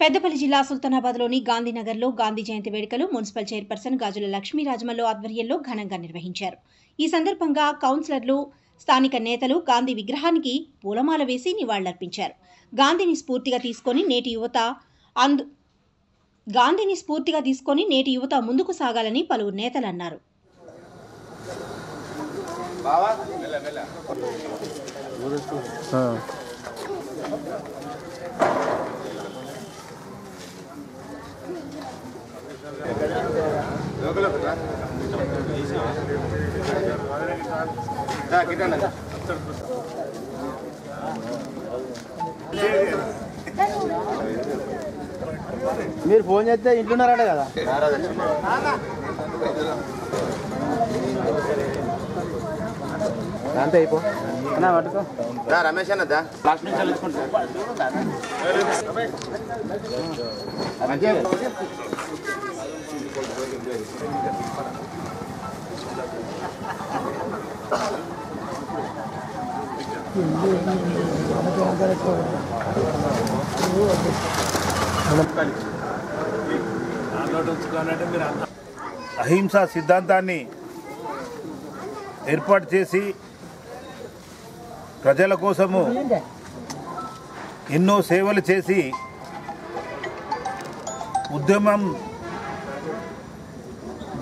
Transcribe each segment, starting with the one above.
పెద్దపల్లి జిల్లా సుల్తానాబాద్లోని గాంధీనగర్లో గాంధీ జయంతి వేడుకలు municipal chairperson గాజుల లక్ష్మీరాజమల్లు ఆధ్వర్యంలో ఘనంగా నిర్వహించారు. ఈ సందర్భంగా కౌన్సిలర్లు, స్థానిక నేతలు గాంధీ విగ్రహానికి పూలమాల వేసి నివాళులర్పించారు. గాంధీని స్ఫూర్తిగా తీసుకొని నేటి యువత ముందుకు సాగాలని పలువురు నేతలు అన్నారు. మీరు ఫోన్ చేస్తే ఇంట్లోన్నారట కదా. అంతే అయిపో అన్నా పట్టుకో రమేష్ అన్నదా లాస్ట్ నుంచి అహింసా సిద్ధాంతాన్ని ఏర్పాటు చేసి ప్రజల కోసము ఎన్నో సేవలు చేసి ఉద్యమం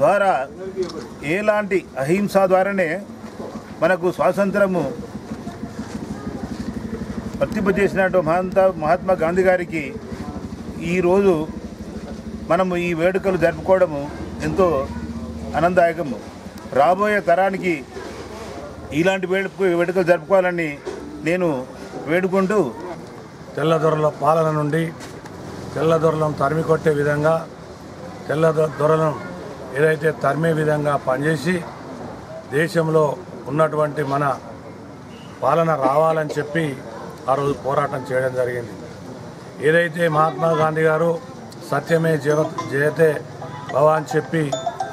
ద్వారా ఎలాంటి అహింస ద్వారానే మనకు స్వాతంత్రము వర్తింపజేసినట్టు మహాత్మా గాంధీ గారికి ఈరోజు మనము ఈ వేడుకలు జరుపుకోవడము ఎంతో ఆనందదాయకము. రాబోయే తరానికి ఇలాంటి వేడుకలు జరుపుకోవాలని నేను వేడుకుంటూ తెల్లదొరల పాలన నుండి తెల్లదొరలను తరిమి కొట్టే విధంగా తెల్లదొరలను ఏదైతే తరిమే విధంగా పనిచేసి దేశంలో ఉన్నటువంటి మన పాలన రావాలని చెప్పి ఆ రోజు పోరాటం చేయడం జరిగింది. ఏదైతే మహాత్మా గాంధీ గారు సత్యమే జయతే భవ అని చెప్పి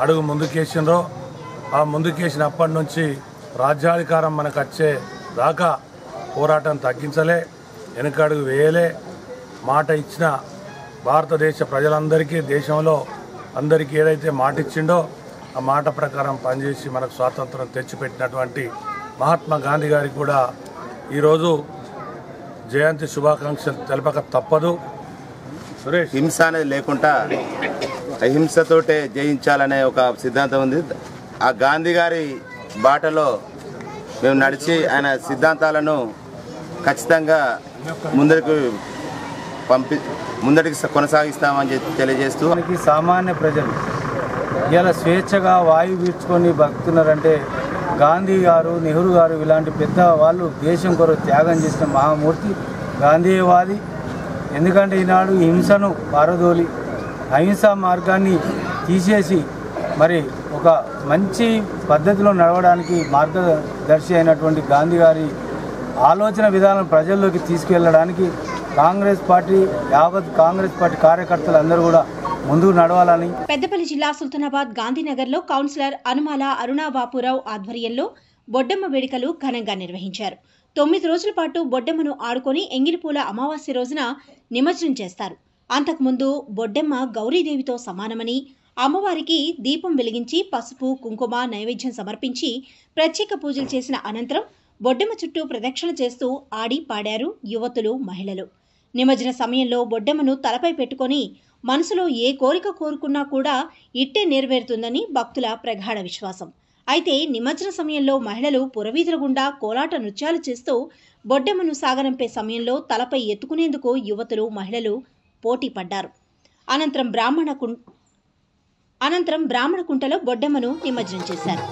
అడుగు ముందుకేసినరో ఆ ముందుకేసినప్పటి నుంచి రాజ్యాధికారం మనకు వచ్చే దాకా పోరాటం తగ్గించలే, వెనకడుగు వేయలే. మాట ఇచ్చిన భారతదేశ ప్రజలందరికీ దేశంలో అందరికీ ఏదైతే మాట ఇచ్చిండో ఆ మాట ప్రకారం పనిచేసి మనకు స్వాతంత్రం తెచ్చిపెట్టినటువంటి మహాత్మా గాంధీ గారికి కూడా ఈరోజు జయంతి శుభాకాంక్షలు తెలపక తప్పదు. సురేష్, హింస అనేది లేకుండా అహింసతోటే జయించాలనే ఒక సిద్ధాంతం ఉంది. ఆ గాంధీ గారి బాటలో మేము నడిచి ఆయన సిద్ధాంతాలను ఖచ్చితంగా ముందరికి కొనసాగిస్తామని తెలియజేస్తూ సామాన్య ప్రజలు ఇలా స్వేచ్ఛగా వాయువు పీల్చుకొని బతుకుతున్నారంటే గాంధీ గారు, నెహ్రూ గారు ఇలాంటి పెద్ద వాళ్ళు దేశం కొరకు త్యాగం చేసిన మహామూర్తి గాంధీవాది. ఎందుకంటే ఈనాడు హింసను పారదోలి అహింసా మార్గాన్ని తీసేసి మరి ఒక మంచి పద్ధతిలో నడవడానికి మార్గదర్శి అయినటువంటి గాంధీ గారి ఆలోచన విధానం ప్రజల్లోకి తీసుకెళ్లడానికి కాంగ్రెస్ పార్టీ కార్యకర్తలు అందరూ కూడా ముందుకు నడవాలని పెద్దపల్లి జిల్లా సుల్తానాబాద్ గాంధీనగర్లో కౌన్సిలర్ అనుమాల అరుణా బాపురావు ఆధ్వర్యంలో బొడ్డెమ్మ వేడుకలు ఘనంగా నిర్వహించారు. 9 రోజుల పాటు బొడ్డెమ్మను ఆడుకొని ఎంగిలిపూల అమావాస్య రోజున నిమజ్జనం చేస్తారు. అంతకుముందు బొడ్డెమ్మ గౌరీదేవితో సమానమని, అమ్మవారికి దీపం వెలిగించి పసుపు, కుంకుమ నైవేద్యం సమర్పించి ప్రత్యేక పూజలు చేసిన అనంతరం బొడ్డెమ్మ చుట్టూ ప్రదక్షిణ చేస్తూ ఆడి పాడారు యువతులు, మహిళలు. నిమజ్జన సమయంలో బొడ్డెమ్మను తలపై పెట్టుకొని మనసులో ఏ కోరిక కోరుకున్నా కూడా ఇట్టే నెరవేరుతుందని భక్తుల ప్రగాఢ విశ్వాసం. అయితే నిమజ్జన సమయంలో మహిళలు పురవీధుల గుండా కోలాట నృత్యాలు చేస్తూ బొడ్డెమ్మను సాగనంపే సమయంలో తలపై ఎత్తుకునేందుకు యువతులు, మహిళలు పోటీ పడ్డారు. అనంతరం బ్రాహ్మణ కుంటలో బొడ్డెమ్మను నిమజ్జనం చేశారు.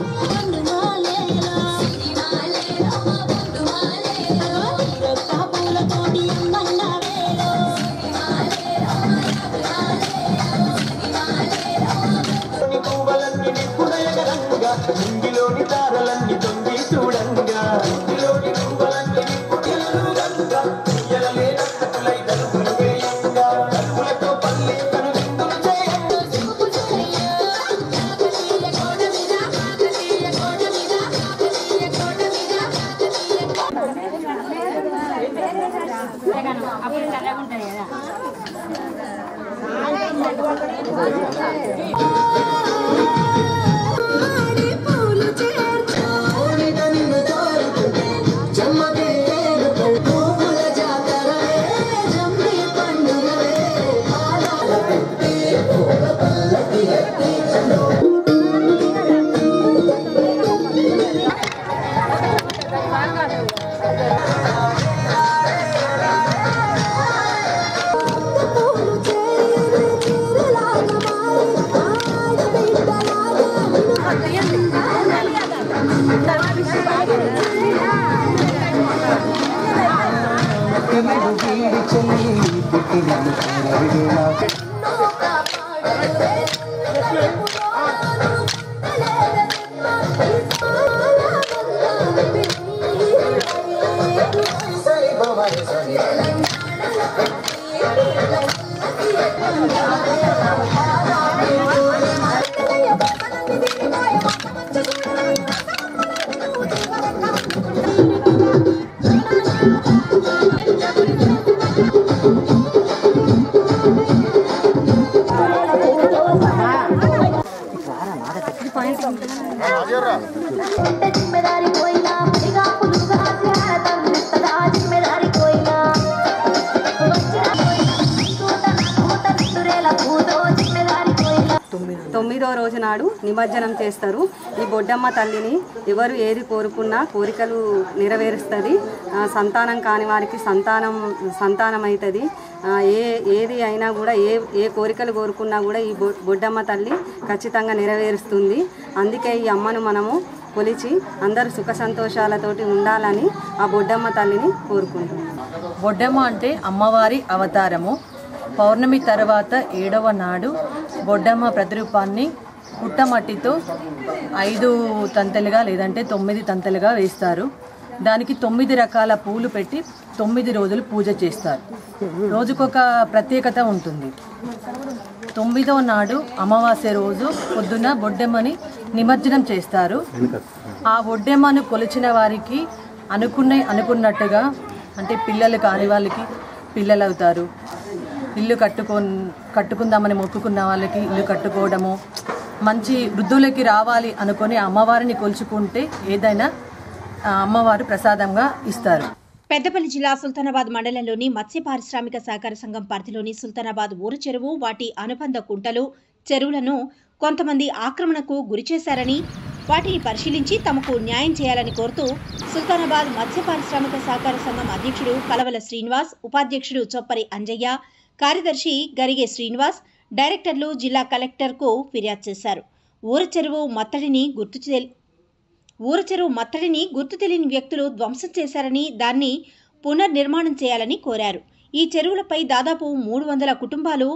అప్పుడు చల్లగా ఉంటుంది కదా. తొమ్మిదో రోజు నాడు నిమజ్జనం చేస్తారు. ఈ బొడ్డమ్మ తల్లిని ఎవరు ఏది కోరుకున్నా కోరికలు నెరవేరుస్తుంది. సంతానం కాని వారికి సంతానం అవుతుంది. ఏది అయినా కూడా ఏ కోరికలు కోరుకున్నా కూడా ఈ బొడ్డమ్మ తల్లి ఖచ్చితంగా నెరవేరుస్తుంది. అందుకే ఈ అమ్మను మనము కొలిచి అందరూ సుఖ సంతోషాలతోటి ఉండాలని ఆ బొడ్డమ్మ తల్లిని కోరుకుంటున్నాం. బొడ్డమ్మ అంటే అమ్మవారి అవతారము. పౌర్ణమి తర్వాత 7వ నాడు బొడ్డమ్మ ప్రతిరూపాన్ని పుట్టమట్టితో 5 తంతెలుగా లేదంటే 9 తంతెలుగా వేస్తారు. దానికి 9 రకాల పూలు పెట్టి 9 రోజులు పూజ చేస్తారు. రోజుకొక ప్రత్యేకత ఉంటుంది. 9వ నాడు అమావాస్య రోజు పొద్దున బొడ్డెమ్మని నిమజ్జనం చేస్తారు. ఆ బొడ్డెమ్మను కొలిచిన వారికి అనుకున్నట్టుగా అంటే పిల్లలు కాని వాళ్ళకి పిల్లలు అవుతారు. ఇల్లు కట్టుకుందామని మొక్కుకున్న వాళ్ళకి ఇల్లు కట్టుకోవడము, మంచి వృద్ధులకి రావాలి అనుకొని అమ్మవారిని కొలుచుకుంటే ఏదైనా అమ్మవారు ప్రసాదంగా ఇస్తారు. పెద్దపల్లి జిల్లా సుల్తానాబాద్ మండలంలోని మత్స్య పారిశ్రామిక సహకార సంఘం పరిధిలోని సుల్తానాబాద్ ఊరు చెరువు, వాటి అనుబంధ కుంటలు, చెరువులను కొంతమంది ఆక్రమణకు గురిచేశారని, వాటిని పరిశీలించి తమకు న్యాయం చేయాలని కోరుతూ సుల్తానాబాద్ మత్స్య పారిశ్రామిక సహకార సంఘం అధ్యక్షుడు కలవల శ్రీనివాస్, ఉపాధ్యక్షుడు చొప్పరి అంజయ్య, కార్యదర్శి గరిగే శ్రీనివాస్, డైరెక్టర్లు జిల్లా కలెక్టర్కు ఫిర్యాదు చేశారు. ఊరు చెరువు మత్తడిని గుర్తు తెలియని వ్యక్తులు ధ్వంసం చేశారని, దాన్ని పునర్నిర్మాణం చేయాలని కోరారు. ఈ చెరువులపై దాదాపు 300 కుటుంబాలు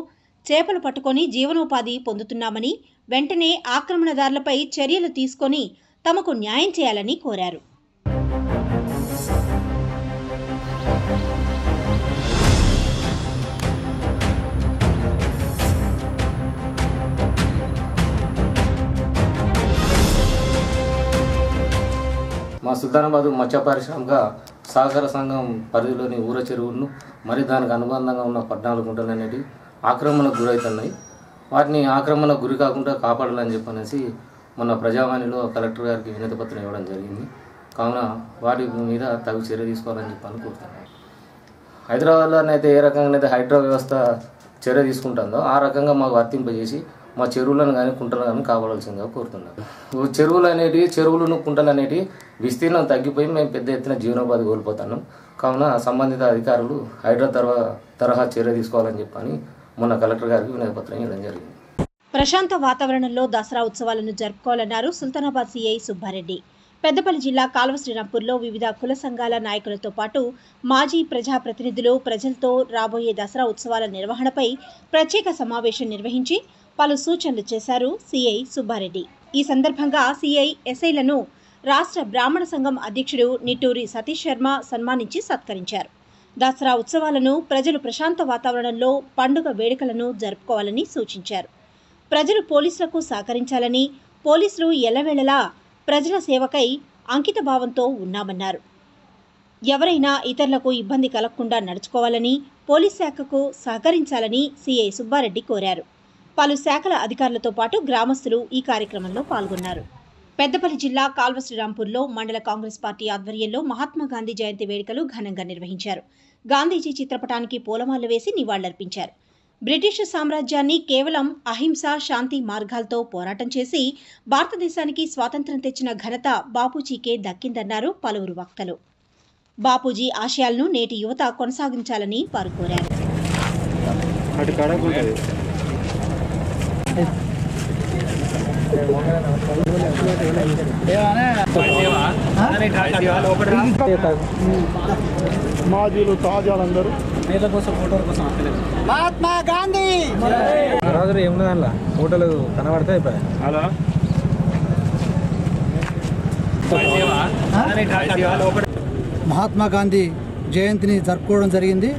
చేపలు పట్టుకొని జీవనోపాధి పొందుతున్నామని, వెంటనే ఆక్రమణదారులపై చర్యలు తీసుకొని తమకు న్యాయం చేయాలని కోరారు. మా సుల్తానాబాద్ మత్స్య పారిశ్రామిక సహకార సంఘం పరిధిలోని ఊర చెరువులను మరి దానికి అనుబంధంగా ఉన్న 14 గుంటలు అనేవి ఆక్రమణకు గురవుతున్నాయి. వాటిని ఆక్రమణకు గురి కాకుండా కాపాడాలని చెప్పనేసి మొన్న ప్రజావాణిలో కలెక్టర్ గారికి వినతి పత్రం ఇవ్వడం జరిగింది. కావున వాటి మీద తగు చర్య తీసుకోవాలని చెప్పని కోరుతున్నాను. హైదరాబాద్లోనైతే ఏ రకంగానైతే హైడ్రా వ్యవస్థ చర్య తీసుకుంటుందో ఆ రకంగా మాకు వర్తింపజేసి మా చెరువులను కానీ కుంటలు కానీ కాపాడాల్సిందిగా కోరుతున్నాను. చెరువులను కుంటలు అనేటివి విస్తీర్ణం తగ్గిపోయి మేము పెద్ద ఎత్తున జీవనోపాధి కోల్పోతున్నాం. కావున సంబంధిత అధికారులు హైడ్రా తరహా చర్య తీసుకోవాలని చెప్పని మొన్న కలెక్టర్ గారికి వినతి పత్రం ఇవ్వడం జరిగింది. ప్రశాంత వాతావరణంలో దసరా ఉత్సవాలను జరుపుకోవాలన్నారు సుల్తానాబాద్ సిఐ సుబ్బారెడ్డి. పెద్దపల్లి జిల్లా కాల్వ శ్రీరాంపూర్లో వివిధ కుల సంఘాల నాయకులతో పాటు మాజీ ప్రజాప్రతినిధులు ప్రజలతో రాబోయే దసరా ఉత్సవాల నిర్వహణపై ప్రత్యేక సమావేశం నిర్వహించి పలు సూచనలు చేశారు సిఐ సుబ్బారెడ్డి. ఈ సందర్భంగా సిఐ ఎస్ఐలను రాష్ట్ర బ్రాహ్మణ సంఘం అధ్యక్షుడు నిట్టూరి సతీష్ శర్మ సన్మానించి సత్కరించారు. దసరా ఉత్సవాలను ప్రజలు ప్రశాంత వాతావరణంలో పండుగ వేడుకలను జరుపుకోవాలని సూచించారు. ప్రజలు పోలీసులకు సహకరించాలని, పోలీసులు ఎల్లవేళలా ప్రజల సేవకై అంకిత భావంతో ఉన్నామన్నారు. ఎవరైనా ఇతరులకు ఇబ్బంది కలగకుండా నడుచుకోవాలని, పోలీస్ శాఖకు సహకరించాలని సిఐ సుబ్బారెడ్డి కోరారు. పలు శాఖల అధికారులతో పాటు గ్రామస్తులు ఈ కార్యక్రమంలో పాల్గొన్నారు. పెద్దపల్లి జిల్లా కాల్వ శ్రీరాంపూర్లో మండల కాంగ్రెస్ పార్టీ ఆధ్వర్యంలో మహాత్మా గాంధీ జయంతి వేడుకలు ఘనంగా నిర్వహించారు. గాంధీజీ చిత్రపటానికి పూలమాలలు వేసి నివాళులర్పించారు. బ్రిటిష్ సామ్రాజ్యాన్ని కేవలం అహింస, శాంతి మార్గాలతో పోరాటం చేసి భారతదేశానికి స్వాతంత్ర్యం తెచ్చిన ఘనత బాపూజీకే దక్కిందన్నారు పలువురు వక్తలు. బాపూజీ ఆశయాలను నేటి యువత కొనసాగించాలని వారు కోరారు. మాజీలు తాజాలందరూ నేల కోసం ఫోటోల కోసం మహాత్మా గాంధీ రాజు ఏమున్నది అలా ఫోటోలు కనబడతాయి అలా మహాత్మా గాంధీ జయంతిని జరుపుకోవడం జరిగింది.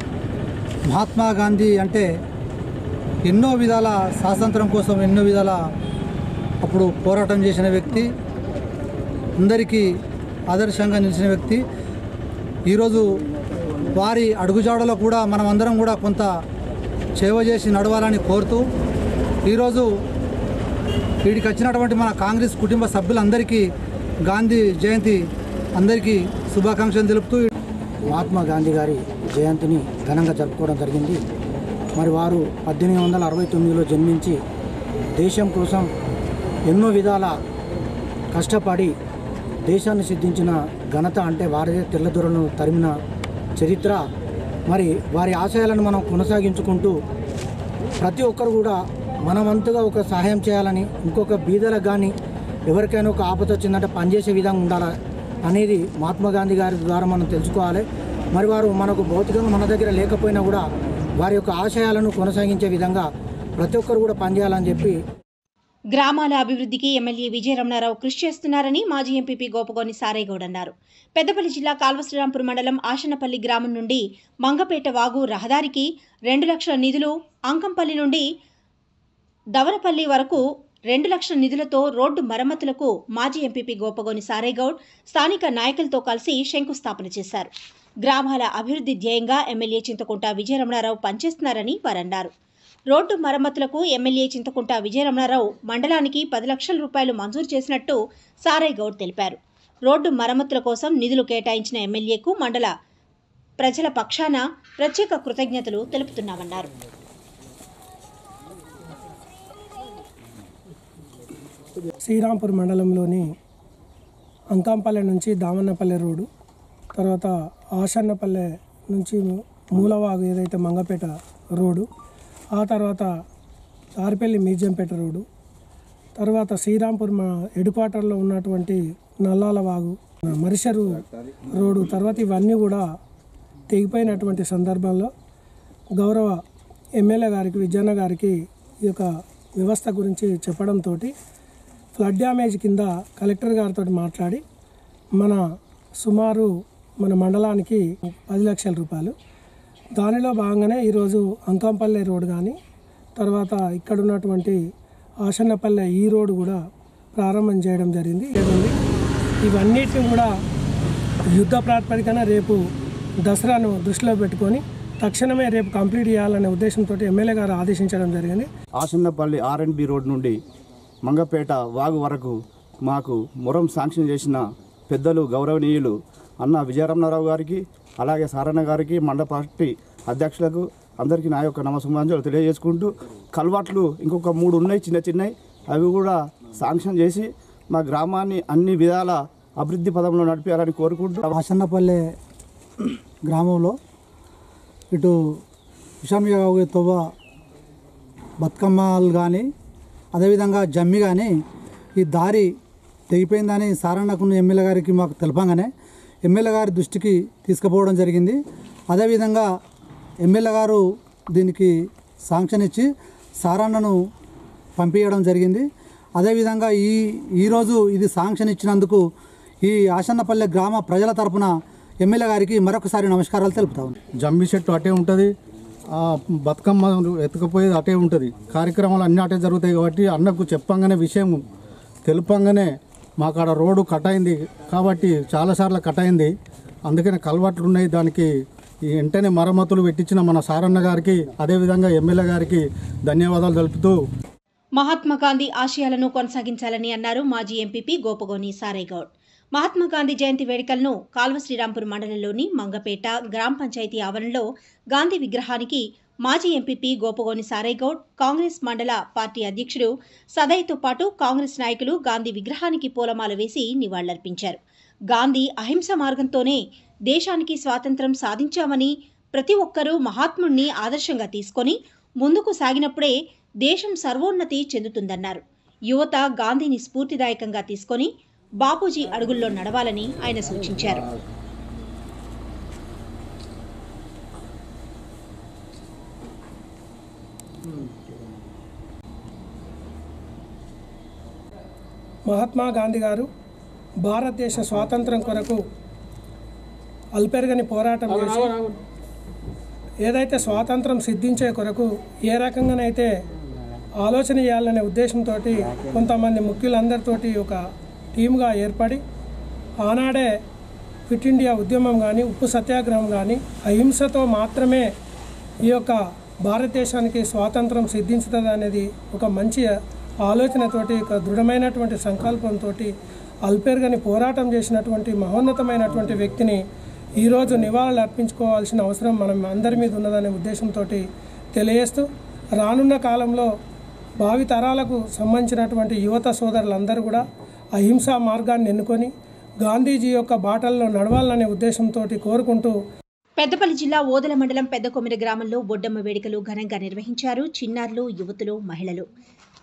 మహాత్మా గాంధీ అంటే ఎన్నో విధాల స్వాతంత్రం కోసం ఎన్నో విధాల అప్పుడు పోరాటం చేసిన వ్యక్తి, అందరికీ ఆదర్శంగా నిలిచిన వ్యక్తి. ఈరోజు వారి అడుగుజాడలో కూడా మనం అందరం కూడా కొంత సేవ చేసి నడవాలని కోరుతూ ఈరోజు వీడికి వచ్చినటువంటి మన కాంగ్రెస్ కుటుంబ సభ్యులందరికీ గాంధీ జయంతి అందరికీ శుభాకాంక్షలు తెలుపుతూ మహాత్మా గాంధీ గారి జయంతిని ఘనంగా జరుపుకోవడం జరిగింది. మరి వారు 1869లో జన్మించి దేశం కోసం ఎన్నో విధాల కష్టపడి దేశాన్ని సిద్ధించిన ఘనత అంటే వారిదే. తెల్లదొరలను తరిమిన చరిత్ర. మరి వారి ఆశయాలను మనం కొనసాగించుకుంటూ ప్రతి ఒక్కరు కూడా మనవంతుగా ఒక సహాయం చేయాలని, ఇంకొక బీదలకు కానీ ఎవరికైనా ఒక ఆపద వచ్చిందంటే పనిచేసే విధంగా ఉండాలి అనేది మహాత్మా గాంధీ గారి ద్వారా మనం తెలుసుకోవాలి. మరి వారు మనకు భౌతికంగా మన దగ్గర లేకపోయినా కూడా వారి యొక్క ఆశయాలను కొనసాగించే విధంగా ప్రతి ఒక్కరు కూడా పనిచేయాలని చెప్పి గ్రామాల అభివృద్ధికి ఎమ్మెల్యే విజయరమణారావు కృషి చేస్తున్నారని మాజీ ఎంపీపీ గోపగోని సారేగౌడ్ అన్నారు. పెద్దపల్లి జిల్లా కాల్వ శ్రీరాంపూర్ మండలం ఆశనపల్లి గ్రామం నుండి మంగపేట వాగు రహదారికి 2 లక్షల నిధులు, అంకంపల్లి నుండి దవరపల్లి వరకు 2 లక్షల నిధులతో రోడ్డు మరమ్మతులకు మాజీ ఎంపీపీ గోపగోని సారేగౌడ్ స్థానిక నాయకులతో కలిసి శంకుస్థాపన చేశారు. గ్రామాల అభివృద్ధి ధ్యేయంగా ఎమ్మెల్యే చింతకుంట విజయరమణారావు పనిచేస్తున్నారని వారన్నారు. రోడ్డు మరమ్మతులకు ఎమ్మెల్యే చింతకుంట విజయరమణారావు మండలానికి 10 లక్షల రూపాయలు మంజూరు చేసినట్టు సారేగౌడ్ తెలిపారు. రోడ్డు మరమ్మతుల కోసం నిధులు కేటాయించిన ఎమ్మెల్యేకు మండల ప్రజల పక్షాన ప్రత్యేక కృతజ్ఞతలు తెలుపుతున్నామన్నారు. శ్రీరాంపూర్ మండలంలోని అంకంపల్లె నుంచి దామన్నపల్లె రోడ్డు, తర్వాత ఆషన్నపల్లె నుంచి మూలవాగు ఏదైతే మంగపేట రోడ్డు, ఆ తర్వాత తారిపల్లి మీజంపేట రోడ్డు, తర్వాత శ్రీరాంపూర్ మా హెడ్క్వార్టర్లో ఉన్నటువంటి నల్లాల వాగు, మరిషరు రోడ్డు, తర్వాత ఇవన్నీ కూడా తెగిపోయినటువంటి సందర్భంలో గౌరవ ఎమ్మెల్యే గారికి విజయన్న గారికి ఈ యొక్క వ్యవస్థ గురించి చెప్పడంతో ఫ్లడ్ డ్యామేజ్ కింద కలెక్టర్ గారితో మాట్లాడి సుమారు మన మండలానికి 10 లక్షల రూపాయలు, దానిలో భాగంగానే ఈరోజు అంకంపల్లె రోడ్ కానీ తర్వాత ఇక్కడ ఉన్నటువంటి ఆషన్నపల్లె ఈ రోడ్డు కూడా ప్రారంభం చేయడం జరిగింది. ఇవన్నిటిని కూడా యుద్ధ ప్రాతిపదికన రేపు దసరాను దృష్టిలో పెట్టుకొని తక్షణమే రేపు కంప్లీట్ చేయాలనే ఉద్దేశంతో ఎమ్మెల్యే గారు ఆదేశించడం జరిగింది. ఆషన్నపల్లి R&B రోడ్ నుండి మంగపేట వాగు వరకు మాకు మొరం శాంక్షన్ చేసిన పెద్దలు గౌరవనీయులు అన్న విజయరమణారావు గారికి, అలాగే సారన్న గారికి, మండల పార్టీ అధ్యక్షులకు అందరికీ నా యొక్క నమస్కారాలు తెలియజేసుకుంటూ, కల్వాట్లు ఇంకొక 3 ఉన్నాయి చిన్న చిన్నవి, అవి కూడా శాంక్షన్ చేసి మా గ్రామాన్ని అన్ని విధాల అభివృద్ధి పదంలో నడిపేయాలని కోరుకుంటూ ఆషన్నపల్లె గ్రామంలో ఇటు విషామియాగు తవ్వ బతుకమ్మలు కానీ అదేవిధంగా జమ్మి కానీ ఈ దారి తెగిపోయిందని సారన్నకున్న ఎమ్మెల్యే గారికి మాకు తెలపంగానే ఎమ్మెల్యే గారి దృష్టికి తీసుకుపోవడం జరిగింది. అదేవిధంగా ఎమ్మెల్యే గారు దీనికి శాంక్షన్ ఇచ్చి సారన్నను పంపించడం జరిగింది. అదేవిధంగా ఈరోజు ఇది శాంక్షన్ ఇచ్చినందుకు ఈ ఆషన్నపల్లె గ్రామ ప్రజల తరపున ఎమ్మెల్యే గారికి మరొకసారి నమస్కారాలు తెలుపుతా ఉన్నాను. జమ్మి చెట్టు అటే ఉంటుంది, బతుకమ్మ ఎత్తుకుపోయేది అటే ఉంటుంది, కార్యక్రమాలు అన్నీ అటే జరుగుతాయి. కాబట్టి అన్నకు చెప్పంగానే విషయం తెలుపంగానే మాకు ఆడ రోడ్డు కట్ అయింది కాబట్టి చాలాసార్లు కట్ అయింది, అందుకనే కల్వర్ట్లు ఉన్నాయి. దానికి వెంటనే మరమ్మతులు పెట్టించిన మన సారన్న గారికి అదేవిధంగా ఎమ్మెల్యే గారికి ధన్యవాదాలు తెలుపుతూ మహాత్మా గాంధీ ఆశయాలను కొనసాగించాలని అన్నారు మాజీ ఎంపీపీ గోపగోని సారైగౌడ్. మహాత్మా గాంధీ జయంతి వేడుకలను కాల్వ శ్రీరాంపూర్ మండలంలోని మంగపేట గ్రామ పంచాయతీ ఆవరణలో గాంధీ విగ్రహానికి మాజీ ఎంపీపీ గోపగోని సారైగౌడ్, కాంగ్రెస్ మండల పార్టీ అధ్యక్షుడు సదయ్యతో పాటు కాంగ్రెస్ నాయకులు గాంధీ విగ్రహానికి పూలమాల వేసి నివాళులర్పించారు. గాంధీ అహింస మార్గంతోనే దేశానికి స్వాతంత్ర్యం సాధించామని, ప్రతి ఒక్కరూ మహాత్ముణ్ణి ఆదర్శంగా తీసుకొని ముందుకు సాగినప్పుడే దేశం సర్వోన్నతి చెందుతుందన్నారు. యువత గాంధీని స్ఫూర్తిదాయకంగా తీసుకొని బాపూజీ అడుగుల్లో నడవాలని ఆయన సూచించారు. మహాత్మా గాంధీ గారు భారతదేశ స్వాతంత్రం కొరకు అల్పెరగని పోరాటం చేసి ఏదైతే స్వాతంత్రం సిద్ధించే కొరకు ఏ రకంగానైతే ఆలోచన చేయాలనే ఉద్దేశంతో కొంతమంది ముఖ్యులందరితోటి ఒక టీమ్గా ఏర్పడి ఆనాడే ఫిట్ ఇండియా ఉద్యమం కానీ, ఉప్పు సత్యాగ్రహం కానీ, అహింసతో మాత్రమే ఈ యొక్క భారతదేశానికి స్వాతంత్రం సిద్ధించుతుంది అనేది ఒక మంచి ఆలోచనతోటి, ఒక దృఢమైనటువంటి సంకల్పంతో అల్పెరగని పోరాటం చేసినటువంటి మహోన్నతమైనటువంటి వ్యక్తిని ఈరోజు నివాళులు అర్పించుకోవాల్సిన అవసరం మనం అందరి మీద ఉన్నదనే ఉద్దేశంతో తెలియజేస్తూ, రానున్న కాలంలో భావి తరాలకు సంబంధించినటువంటి యువత సోదరులందరూ కూడా అహింసా మార్గాన్ని ఎన్నుకొని గాంధీజీ యొక్క బాటల్లో నడవాలనే ఉద్దేశంతో కోరుకుంటూ పెద్దపల్లి జిల్లా ఓదెల మండలం పెద్దకొమిరి గ్రామంలో బొడ్డమ్మ వేడుకలు ఘనంగా నిర్వహించారు చిన్నారులు, యువతులు, మహిళలు.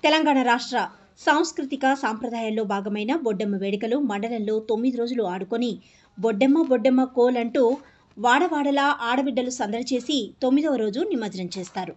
తెలంగాణ రాష్ట్ర సాంస్కృతిక సాంప్రదాయాల్లో భాగమైన బొడ్డమ్మ వేడుకలు మండలంలో 9 రోజులు ఆడుకొని బొడ్డమ్మ బొడ్డమ్మ కోల్ అంటూ వాడవాడలా ఆడబిడ్డలు సందడి చేసి 9వ రోజు నిమజ్జనం చేస్తారు.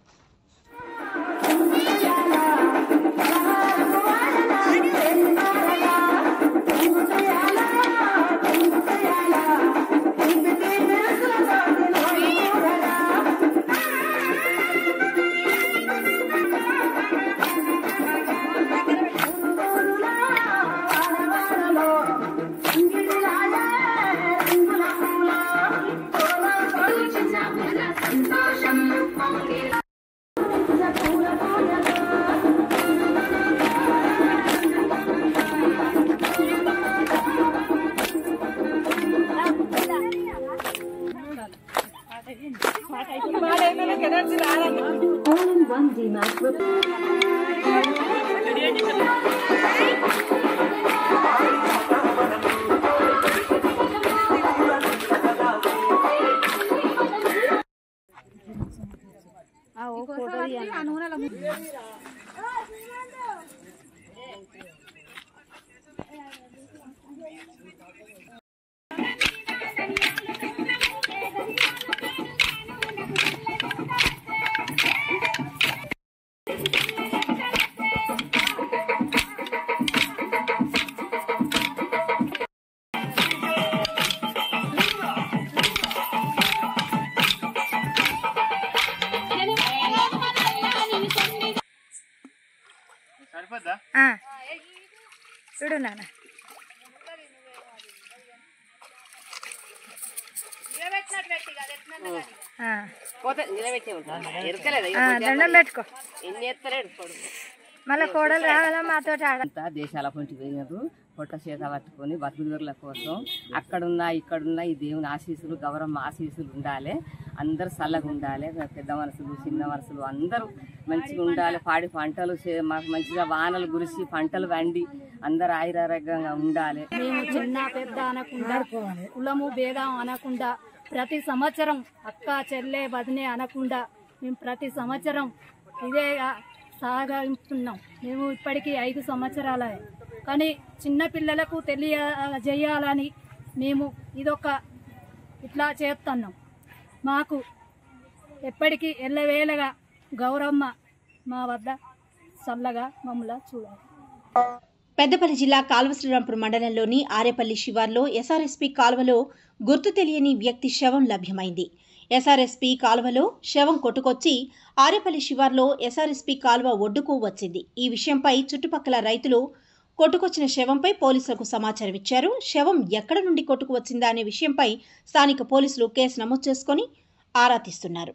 చూడు నాన్న దండం పెట్టుకో మళ్ళీ కోడలు రావాలా మాతో దేశాల పొంచి పోయినారు పొట్ట చేత పట్టుకొని బతుకుదూరుల కోసం అక్కడున్నా ఇక్కడున్నా ఈ దేవుని ఆశీస్సులు గౌరమ్మ ఆశీస్సులు ఉండాలి. అందరూ చల్లగా ఉండాలి. పెద్ద మనసులు చిన్న మనసులు అందరూ మంచిగా ఉండాలి. పాడి పంటలు మాకు మంచిగా వానలు కురిసి పంటలు వండి అందరూ ఆయురారోగ్యంగా ఉండాలి. మేము చిన్న పెద్ద అనకుండా, కులము భేదం అనకుండా, ప్రతి సంవత్సరం అక్క చెల్లె వదినే అనకుండా మేము ప్రతి సంవత్సరం ఇదే సాగిస్తున్నాం. మేము ఇప్పటికీ 5 సంవత్సరాలే. కానీ చిన్న పిల్లలకు తెలియజేయాలని మేము ఇదొక ఇట్లా చేస్తున్నాం. మాకు ఎప్పటికీ ఎల్లవేళగా గౌరమ్మ మా వద్ద చల్లగా మమ్మల్ని చూడాలి. పెద్దపల్లి జిల్లా కాల్వ శ్రీరాంపూర్ మండలంలోని ఆరేపల్లి శివార్లో ఎస్ఆర్ఎస్పీ కాలువలో గుర్తు తెలియని వ్యక్తి శవం లభ్యమైంది. ఎస్ఆర్ఎస్పీ కాలువలో శవం కొట్టుకొచ్చి ఆరేపల్లి శివార్లో ఎస్ఆర్ఎస్పీ కాలువ ఒడ్డుకు వచ్చింది. ఈ విషయంపై చుట్టుపక్కల రైతులు కొట్టుకొచ్చిన శవంపై పోలీసులకు సమాచారం ఇచ్చారు. శవం ఎక్కడ నుండి కొట్టుకు వచ్చిందా అనే విషయంపై స్థానిక పోలీసులు కేసు నమోదు చేసుకుని ఆరా తీస్తున్నారు.